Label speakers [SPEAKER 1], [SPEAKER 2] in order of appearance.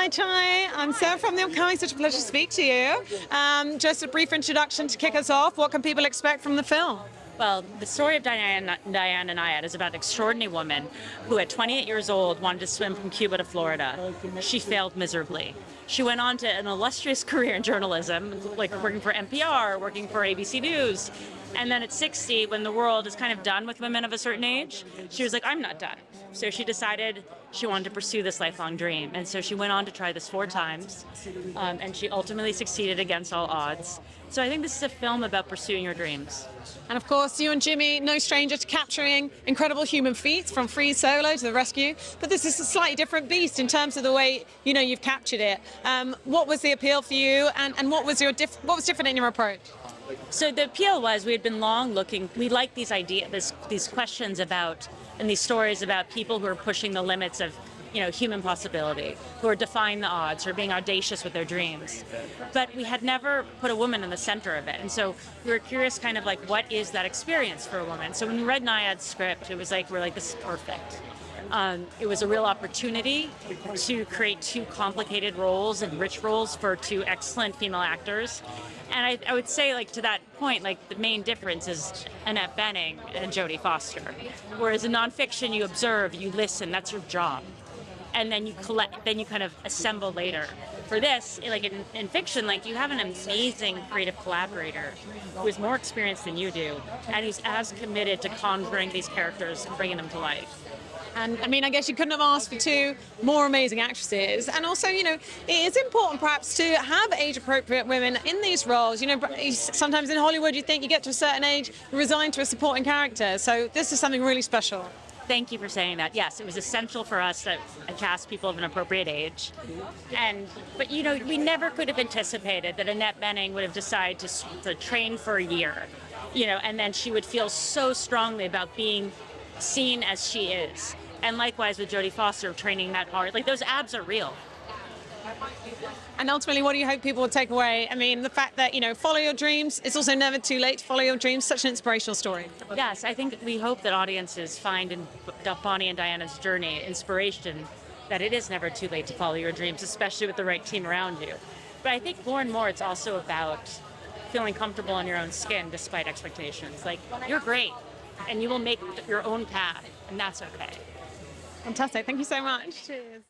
[SPEAKER 1] Hi, Chai. I'm Sarah from the Enquiries. Such a pleasure to speak to you. Just a brief introduction to kick us off. What can people expect from the film?
[SPEAKER 2] Well, the story of Diana NYAD is about an extraordinary woman who, at 28 years old, wanted to swim from Cuba to Florida. She failed miserably. She went on to an illustrious career in journalism, like working for NPR, working for ABC News. And then at 60, when the world is kind of done with women of a certain age, she was like, I'm not done. So she decided she wanted to pursue this lifelong dream. And so she went on to try this 4 times, and she ultimately succeeded against all odds. So I think this is a film about pursuing your dreams.
[SPEAKER 1] And of course, you and Jimmy, no stranger to capturing incredible human feats, from free solo to the rescue. But this is a slightly different beast in terms of the way you've captured it. What was the appeal for you, and what was different in your approach?
[SPEAKER 2] So the appeal was we had been long looking. We liked these ideas, these questions about, and these stories about people who are pushing the limits of, human possibility, who are defying the odds, who are being audacious with their dreams. But we had never put a woman in the center of it, and so we were curious, kind of like, what is that experience for a woman? So when we read NYAD's script, it was like we're like, this is perfect. It was a real opportunity to create 2 complicated roles and rich roles for 2 excellent female actors. And I would say, like, to that point, like, the main difference is Annette Bening and Jodie Foster. Whereas in nonfiction, you observe, you listen, that's your job. And then you collect, then you kind of assemble later. For this, like in fiction, like, you have an amazing creative collaborator who is more experienced than you do, and who's as committed to conjuring these characters and bringing them to life.
[SPEAKER 1] And I mean, I guess you couldn't have asked for 2 more amazing actresses. And also, it is important perhaps to have age-appropriate women in these roles. Sometimes in Hollywood, you think you get to a certain age, you resign to a supporting character. So this is something really special.
[SPEAKER 2] Thank you for saying that. Yes, it was essential for us to cast people of an appropriate age. But we never could have anticipated that Annette Bening would have decided to train for a year, and then she would feel so strongly about being seen as she is. And likewise with Jodie Foster, training that hard. Like, those abs are real.
[SPEAKER 1] And ultimately, what do you hope people will take away? I mean, the fact that, follow your dreams. It's also never too late to follow your dreams. Such an inspirational story.
[SPEAKER 2] Yes, I think we hope that audiences find in Bonnie and Diana's journey inspiration, that it is never too late to follow your dreams, especially with the right team around you. But I think more and more it's also about feeling comfortable in your own skin despite expectations. Like, you're great, and you will make your own path, and that's okay.
[SPEAKER 1] Fantastic. Thank you so much. Cheers.